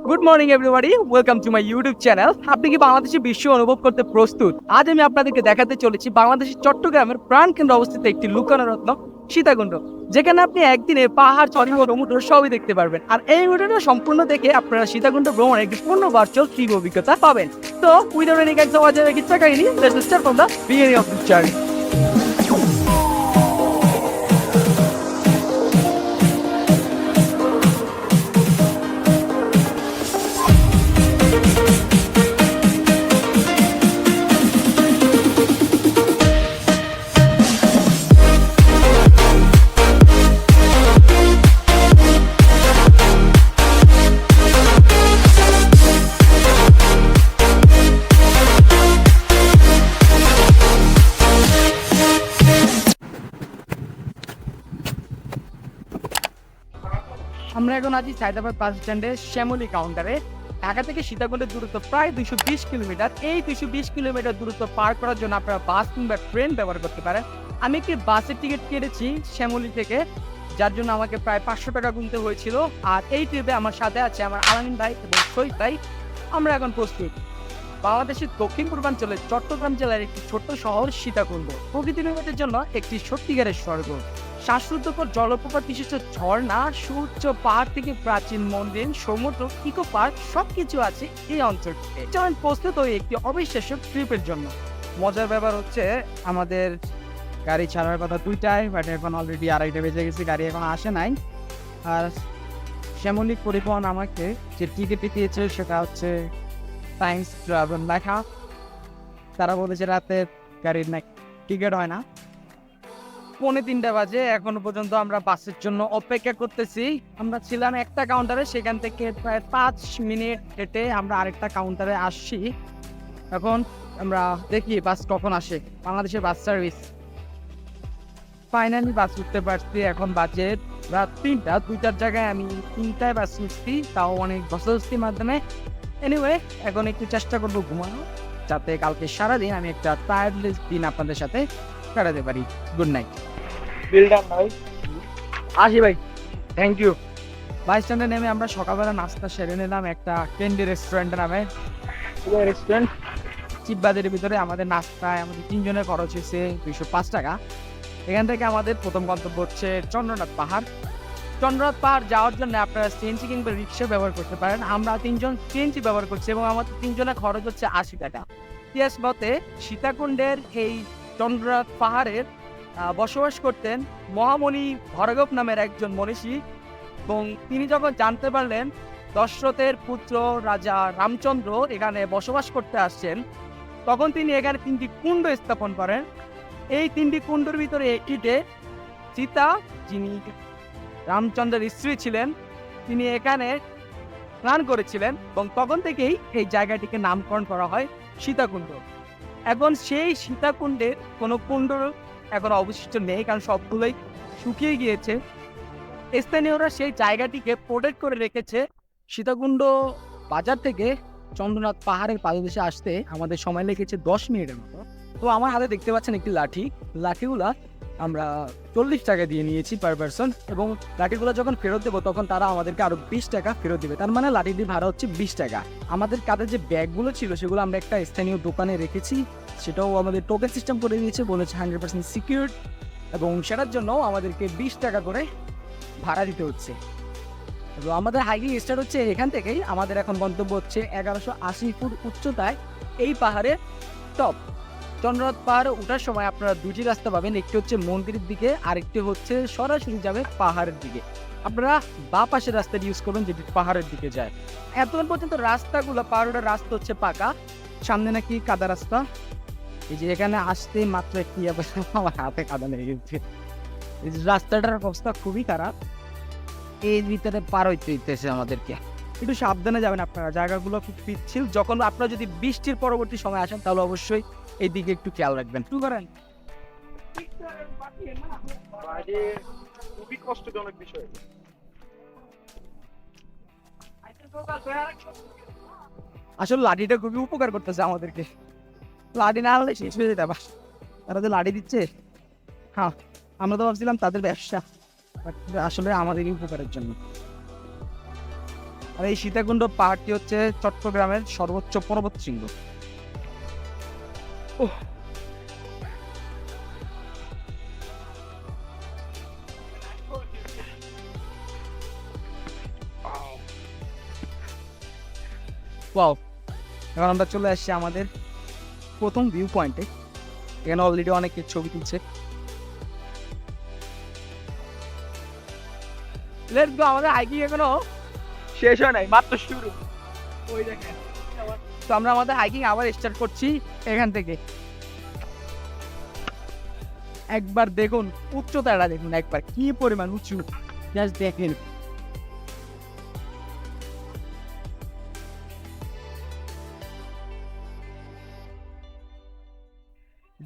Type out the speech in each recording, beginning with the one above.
Good morning everybody, welcome to my YouTube channel. আপনি কি বাংলাদেশের বিশ্ব অনুভব করতে প্রস্তুত? আজ আমি আপনাদেরকে দেখাতে চলেছি বাংলাদেশের চট্টগ্রামের প্রাণকেন্দ্র অবস্থিত একটি লুকানো রত্ন সীতাকুণ্ড, যেখানে আপনি একদিনে পাহাড়, চড়াই ও সমুদ্র সবই দেখতে পারবেন। আর এই ভিডিওটা সম্পূর্ণ দেখে আপনারা সীতাকুণ্ড ভ্রমণের একটি পূর্ণ ভার্চুয়াল ট্রিপ অভিজ্ঞতা পাবেন। তো উইদাউট এনি কাইন্ডস অফ কিচ্ছা কাহিনী, let's start from the beginning of this journey. আমরা এখন আছি সায়দাবাদ বাস স্ট্যান্ডে শ্যামলী কাউন্টারে। ঢাকা থেকে সীতাকুণ্ডের দূরত্ব প্রায় 220 কিলোমিটার। এই 220 কিলোমিটার দূরত্ব পার করার জন্য আপনারা বাস কিংবা ট্রেন ব্যবহার করতে পারেন। আমি একটি বাসের টিকিট কেটেছি শ্যামলী থেকে, যার জন্য আমাকে প্রায় 500 টাকা গুনতে হয়েছিল। আর এই ট্রিপে আমার সাথে আছে আমার আলামিন ভাই এবং শহীদ ভাই। আমরা এখন প্রস্তুত। বাংলাদেশের দক্ষিণ পূর্বাঞ্চলের চট্টগ্রাম জেলার একটি ছোট্ট শহর সীতাকুণ্ড প্রকৃতি প্রেমীদের জন্য একটি সত্যিকারের স্বর্গ। শ্বাসরুদ্ধকর জলপ্রপাত বিশিষ্ট ঝর্ণা, সুউচ্চ পাহাড় থেকে প্রাচীন মন্দির, সমুদ্র, ইকো পার্ক সবকিছু আছে এই অঞ্চলটিতে। যেমন প্রস্তুত হয়ে একটি অবিশ্বাস্য ট্রিপের জন্য। মজার ব্যাপার হচ্ছে, আমাদের গাড়ি ছাড়ার কথা 2টায়, বাট এখন অলরেডি 2:30 বেজে গেছে, গাড়ি এখন আসে নাই। আর শ্যামলী পরিবহন আমাকে যে টিকিটটি দিয়েছে সেটা হচ্ছে টাইমস ট্রাভেল লেখা। তারা বলেছে রাতে গাড়ির না টিকিট হয় না। 2:45 বাজে, এখনো পর্যন্ত আমরা বাসের জন্য অপেক্ষা করতেছি। আমরা ছিলাম একটা কাউন্টারে, সেখান থেকে প্রায় 5 মিনিট হেঁটে আমরা আরেকটা কাউন্টারে আসছি। এখন আমরা দেখি বাস কখন আসে, বাংলাদেশের বাস সার্ভিস। ফাইনালি বাস উঠতে পারছি। এখন বাজে রাত 3টা, 2টার জায়গায় আমি 3টায় বাস উঠছি, তাও অনেক ধস্তাধস্তির মাধ্যমে। এনিওয়ে, এখন একটু চেষ্টা করবো ঘুমানো, যাতে কালকে সারাদিন আমি একটা টায়ারলেস দিন আপনাদের সাথে কাটাতে পারি। Good night. বিল ডান ভাই, আসি ভাই, থ্যাংক ইউ। বাস স্ট্যান্ডে নেমে আমরা সকালবেলা নাস্তা সেরে নিলাম একটা ক্যান্ডি রেস্টুরেন্ট নামে রেস্টুরেন্ট। চিপবাজারের ভিতরে আমাদের নাস্তায় আমাদের 3 জনের খরচ হয়েছে 205 টাকা। এখান থেকে আমাদের প্রথম গন্তব্য হচ্ছে চন্দ্রনাথ পাহাড়। চন্দ্রনাথ পাহাড় যাওয়ার জন্য আপনারা সিএনজি কিংবা রিক্সা ব্যবহার করতে পারেন। আমরা 3 জন সিএনজি ব্যবহার করছি এবং আমাদের 3 জনের খরচ হচ্ছে 80 টাকা। ইতিহাস মতে সীতাকুণ্ডের এই চন্দ্রনাথ পাহাড়ের বসবাস করতেন মহামণি ভরগব নামের একজন মনীষী। এবং তিনি যখন জানতে পারলেন দশরথের পুত্র রাজা রামচন্দ্র এখানে বসবাস করতে আসছেন, তখন তিনি এখানে 3টি কুণ্ড স্থাপন করেন। এই 3টি কুণ্ডের ভিতরে একটিতে সীতা, যিনি রামচন্দ্রের স্ত্রী ছিলেন, তিনি এখানে স্নান করেছিলেন এবং তখন থেকেই এই জায়গাটিকে নামকরণ করা হয় সীতাকুণ্ড। এখন সেই সীতাকুণ্ডের কোনো কুণ্ড এখন অবশিষ্ট নেই, কারণ সবগুলোই শুকিয়ে গিয়েছে। স্থানীয়রা সেই জায়গাটিকে প্রোটেক্ট করে রেখেছে। সীতাকুণ্ড বাজার থেকে চন্দ্রনাথ পাহাড়ের পাদদেশে আসতে আমাদের সময় লেগেছে 10 মিনিটের মতো। তো আমার হাতে দেখতে পাচ্ছেন একটি লাঠিগুলা আমরা 40 টাকা দিয়ে নিয়েছি পার পারসন, এবং লাঠিগুলো যখন ফেরত দেবো তখন তারা আমাদেরকে আরো 20 টাকা ফেরত দেবে। তার মানে লাঠিটির ভাড়া হচ্ছে 20 টাকা। আমাদের কাঁধে যে ব্যাগগুলো ছিল সেগুলো আমরা একটা স্থানীয় দোকানে রেখেছি, সেটাও আমাদের টোকেন সিস্টেম করে দিয়েছে, বলেছে 100% সিকিউর, এবং সেটার জন্য আমাদেরকে 20 টাকা করে ভাড়া দিতে হচ্ছে। তো আমাদের হাইকিং স্টার্ট হচ্ছে এখান থেকেই। আমাদের এখন গন্তব্য হচ্ছে 1180 ফুট উচ্চতায় এই পাহাড়ের টপ। চন্দ্রনাথ পাহাড়ে ওঠার সময় আপনারা 2টি রাস্তা পাবেন, একটি হচ্ছে মন্দিরের দিকে, আরেকটি হচ্ছে সরাসরি যাবে পাহাড়ের দিকে। আপনারা বাঁ পাশের রাস্তাটি ইউজ করবেন যেটি পাহাড়ের দিকে যায়। এতক্ষণ পর্যন্ত রাস্তাগুলো, পাহাড়ের রাস্তা হচ্ছে পাকা, সামনে নাকি কাদা রাস্তা। এই যে এখানে আসতে মাত্র একটি আমার হাতে কাদা লেগে গেছে। এই রাস্তাটার অবস্থা খুবই খারাপ। এর ভিতরে পার হইতেছে আমাদেরকে, একটু সাবধানে যাবেন আপনারা, জায়গাগুলো খুব পিচ্ছিল। যখন আপনারা যদি বৃষ্টির পরবর্তী সময় আসেন তাহলে অবশ্যই এই দিকে একটু খেয়াল রাখবেন। শুরু করেন। খুবই কষ্টজনক বিষয়। আসলে লাঠিটা খুবই উপকার করতেছে আমাদেরকে। লাঠি না হলে শেষ হয়ে যেতে আবার। তারা যে লাঠি দিচ্ছে, হ্যাঁ আমরা তো ভাবছিলাম তাদের ব্যবসা, আসলে আমাদেরই উপকারের জন্য। আর এই সীতাকুণ্ড পাহাড়টি হচ্ছে চট্টগ্রামের সর্বোচ্চ পর্বত শৃঙ্গ। ওয়াও, এখন আমরা চলে আসছি আমাদের প্রথম ভিউ পয়েন্টে। এখানে অলরেডি অনেকে ছবি তুলছে। লেটস গো, আমাদের হাইকিং এখনো শেষ হয় নাই, মাত্র শুরু। ওই দেখেন, তো আমরা আমাদের হাইকিং আবার স্টার্ট করছি এখান থেকে। একবার দেখুন উচ্চতাটা, দেখুন একবার কি পরিমাণ উঁচু, জাস্ট দেখেন।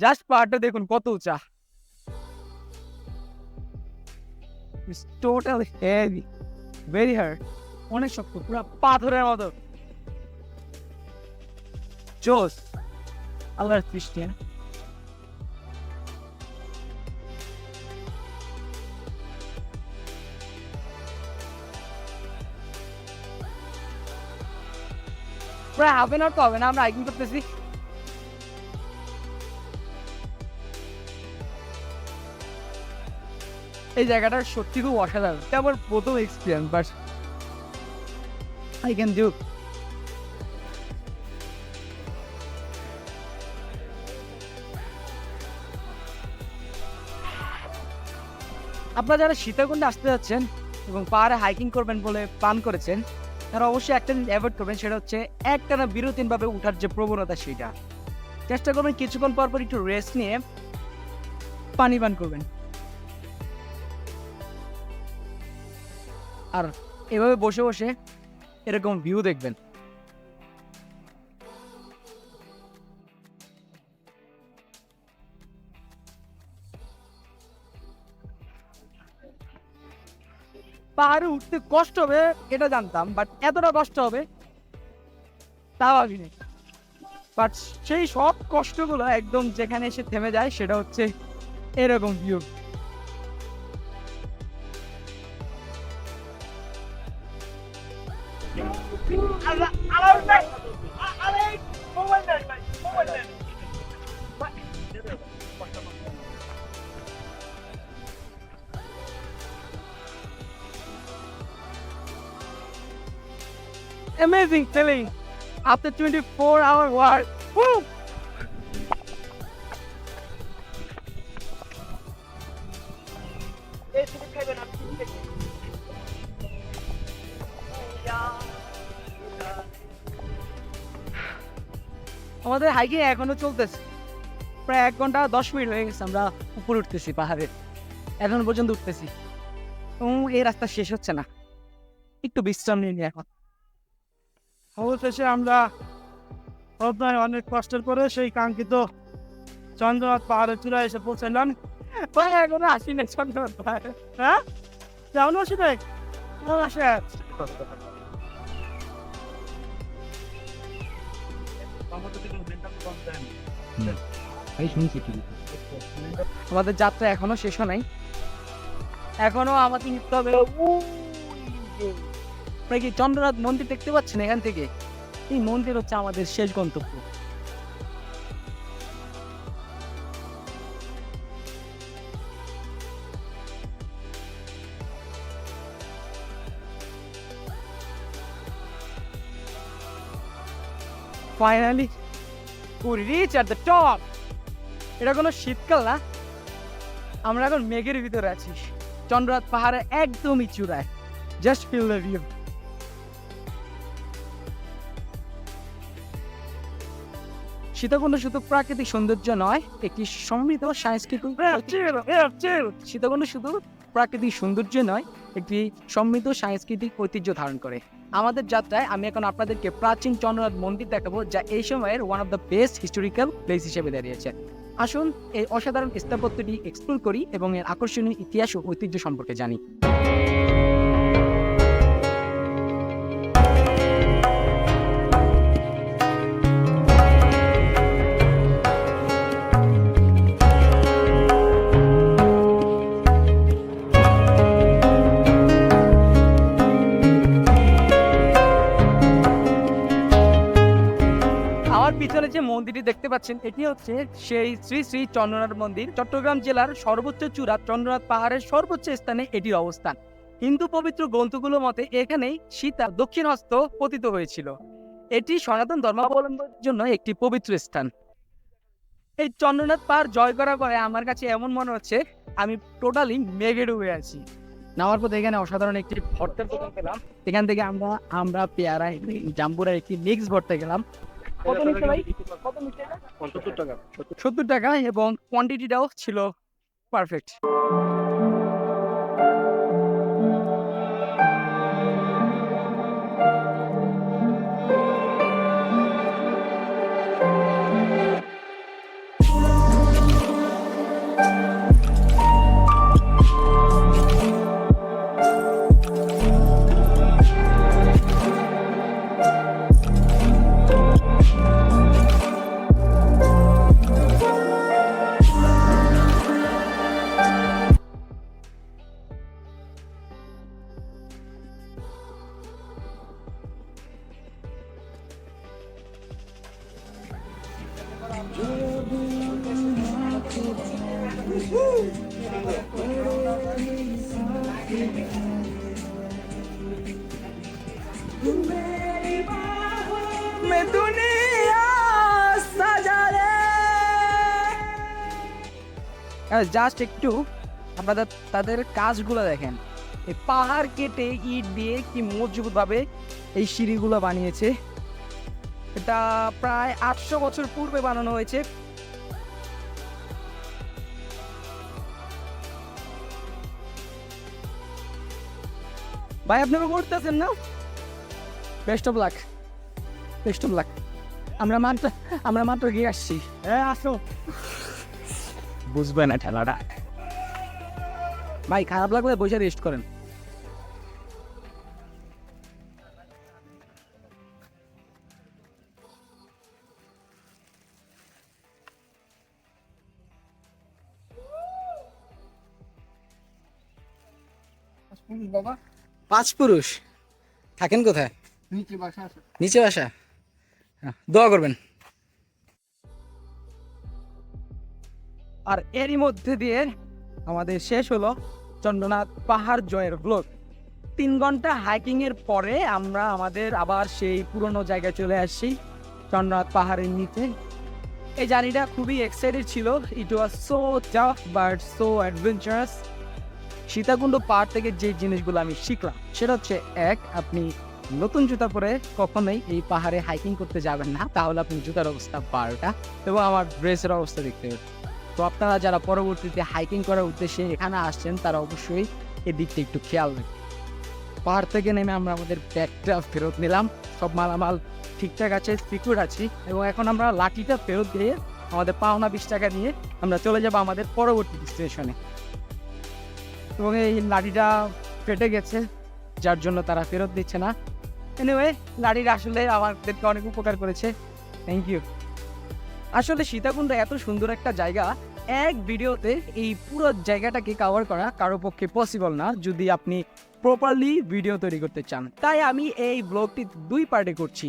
জাস্ট পাহাড়টা দেখুন কত উঁচা। It's totally heavy, very hard, অনেক শক্ত, পুরো পাথরের মতো। জোস, আল্লাহর সৃষ্টি। প্রায় হাফ এন আওয়ার তো হবে না আমরা হাইকিং করতেছি। এই জায়গাটা সত্যি খুব অসাধারণ। এটা আমার প্রথম experience, but I can do. আপনারা যারা সীতাকুণ্ডে আসতে যাচ্ছেন এবং পাহাড়ে হাইকিং করবেন বলে প্ল্যান করেছেন, তারা অবশ্যই একটা জিনিস অ্যাভয়েড করবেন, সেটা হচ্ছে একটানা বিরতিহীনভাবে উঠার যে প্রবণতা, সেটা চেষ্টা করবেন কিছুক্ষণ পর পর একটু রেস্ট নিয়ে পানি পান করবেন। আর এভাবে বসে বসে এরকম ভিউ দেখবেন। পাহাড়ে উঠতে কষ্ট হবে এটা জানতাম, বাট এতটা কষ্ট হবে তাও ভাবিনি। বাট সেই সব কষ্টগুলো একদম যেখানে এসে থেমে যায়, সেটা হচ্ছে এরকম view. Amazing feeling after 24-hour work. Woo! আমাদের হাইকিং এখনো চলতেছে, প্রায় 1 ঘন্টা 10 মিনিট হয়ে গেছে আমরা উপরে উঠতেছি পাহাড়ে, এখন পর্যন্ত উঠতেছি এবং এই রাস্তা শেষ হচ্ছে না। একটু বিশ্রাম নিয়ে এখন। অবশেষে আমরা অনেক কষ্টের করে সেই কাঙ্ক্ষিত চন্দ্রনাথ পাহাড়ের চূড়ায় এসে পৌঁছালাম। ভাই এখনো আসি না চন্দ্রনাথ পাহাড়ে। হ্যাঁ, যাও না সেটাই আসে। আমাদের যাত্রা এখনো শেষ হয় নাই, এখনো আমাদের নিতে হবে। আপনারা কি চন্দ্রনাথ মন্দির দেখতে পাচ্ছেন? এখান থেকে এই মন্দির হচ্ছে আমাদের শেষ গন্তব্য। Finally we reach at the top. এটা কোনো শীতকাল না, আমরা এখন মেঘের ভিতরে আছি চন্দ্রনাথ পাহাড়ে একদমই চূড়ায়। Just feel the view. Sitakunda শুধু প্রাকৃতিক সৌন্দর্য নয়, একটি সমৃদ্ধ সাংস্কৃতিক। সীতাকুণ্ড শুধু প্রাকৃতিক সৌন্দর্য নয়, একটি সমৃদ্ধ সাংস্কৃতিক ঐতিহ্য ধারণ করে। আমাদের যাত্রায় আমি এখন আপনাদেরকে প্রাচীন চন্দ্রনাথ মন্দির দেখাবো, যা এই সময়ের one of the best historical place হিসেবে দাঁড়িয়েছে। আসুন এই অসাধারণ স্থাপত্যটি এক্সপ্লোর করি এবং এর আকর্ষণীয় ইতিহাস ও ঐতিহ্য সম্পর্কে জানি। পিছনে যে মন্দিরটি দেখতে পাচ্ছেন এটি হচ্ছে সেই শ্রী শ্রী চন্দ্রনাথ মন্দির। চট্টগ্রাম জেলার সর্বোচ্চ চূড়া চন্দ্রনাথ পাহাড়ের সর্বোচ্চ স্থানে এটির অবস্থান। হিন্দু পবিত্র গ্রন্থগুলোর মতে এখানেই সীতা দক্ষিণ হস্ত পতিত হয়েছিল। এটি সনাতন ধর্মাবলম্বীদের জন্য একটি পবিত্র স্থান। এই চন্দ্রনাথ পাহাড় জয় করার পরে আমার কাছে এমন মনে হচ্ছে আমি টোটালি মেঘে ডুবে আছি। নামার পথে এখানে অসাধারণ একটি ভর্তার দোকান পেলাম। এখান থেকে আমরা পেয়ারা জাম্বুরার একটি মিক্স ভর্তা গেলাম। কত নিচ্ছে ভাই? কত নিচ্ছে? 70 টাকা। 70 টাকা এবং কোয়ান্টিটিটাও ছিল পারফেক্ট। জাস্ট একটু আপনাদের তাদের কাজগুলো দেখেন। এই পাহাড় কেটে ইট দিয়ে কি মজবুত ভাবে এই সিঁড়িগুলো বানিয়েছে। এটা প্রায় 800 বছর পূর্বে বানানো হয়েছে। ভাই আপনারা করতেছেন না? Best of luck, best of luck. আমরা মাত্র গিয়ে আসছি। হ্যাঁ আসো। বুঝবে না ঠেলাটা। ভাই খারাপ লাগলে বসে রেস্ট করেন। বাবা 5 পুরুষ থাকেন কোথায়? নিচে বাসা আছে। নিচে বাসা? দোয়া করবেন। আর এরই মধ্যে দিয়ে আমাদের শেষ হলো চন্দ্রনাথ পাহাড় জয়ের ব্লগ। 3 ঘন্টা হাইকিং এর পরে আমরা আমাদের আবার সেই পুরনো জায়গায় চলে আসছি, চন্দ্রনাথ পাহাড়ের নিচে। এই জার্নিটা খুবই এক্সাইটেড ছিল। It was so tough but so adventurous. Sitakunda পাহাড় থেকে যে জিনিসগুলো আমি শিখলাম সেটা হচ্ছে, এক, আপনি নতুন জুতা পরে কখনোই এই পাহাড়ে হাইকিং করতে যাবেন না, তাহলে আপনি জুতার অবস্থা পাল্টা। এবং আমার ড্রেসের অবস্থা দেখতে হবে। তো আপনারা যারা পরবর্তীতে হাইকিং করার উদ্দেশ্যে এখানে আসছেন তারা অবশ্যই এই দিকটা একটু খেয়াল রাখবেন। পাহাড় থেকে নেমে আমরা আমাদের ব্যাগটা ফেরত নিলাম। সব মালামাল ঠিকঠাক আছে, সিকিউর আছি। এবং এখন আমরা লাঠিটা ফেরত দিয়ে আমাদের পাওনা 20 টাকা নিয়ে আমরা চলে যাব আমাদের পরবর্তী স্টেশনে। এবং এই লাঠিটা ফেটে গেছে, যার জন্য তারা ফেরত দিচ্ছে না। এনিওয়ে, লাঠিটা আসলে আমাদেরকে অনেক উপকার করেছে। Thank you. আসলে সীতাকুণ্ড এত সুন্দর একটা জায়গা, এক ভিডিওতে এই পুরো জায়গাটাকে কভার করা কারো পক্ষে পসিবল না যদি আপনি প্রপারলি ভিডিও তৈরি করতে চান। তাই আমি এই ব্লগটি 2 পার্টে করছি।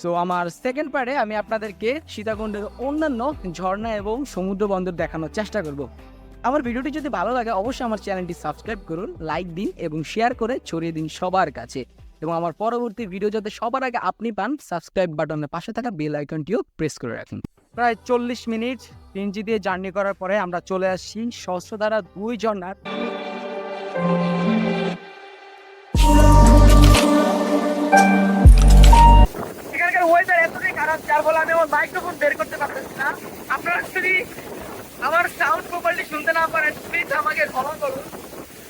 সো আমার সেকেন্ড পার্টে আমি আপনাদেরকে সীতাকুণ্ডের অন্যান্য ঝর্ণা এবং সমুদ্র বন্দর দেখানোর চেষ্টা করব। আমার ভিডিওটি যদি ভালো লাগে অবশ্যই আমার চ্যানেলটি সাবস্ক্রাইব করুন, লাইক দিন এবং শেয়ার করে ছড়িয়ে দিন সবার কাছে। এবং আমার পরবর্তী ভিডিও যাতে সবার আগে আপনি পান, সাবস্ক্রাইব বাটনের পাশে থাকা বেল আইকনটিও প্রেস করে রাখুন। প্রায় 40 মিনিট পিএনজি দিয়ে জার্নি করার পরে আমরা চলে আসছি সহস্রধারা 2 ঝর্ণার। এখানকার ওয়েদার এতটাই খারাপ, যার ফলে আমি আমার মাইক্রোফোন বের করতে পারতেছি না। আপনারা যদি আমার সাউন্ড প্রপারলি শুনতে না পারেন প্লিজ আমাকে ক্ষমা করুন।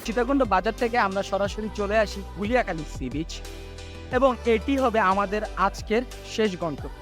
সীতাকুণ্ড বাজার থেকে আমরা সরাসরি চলে আসি গুলিয়াখালী সি বিচ এবং এটি হবে আমাদের আজকের শেষ গন্তব্য।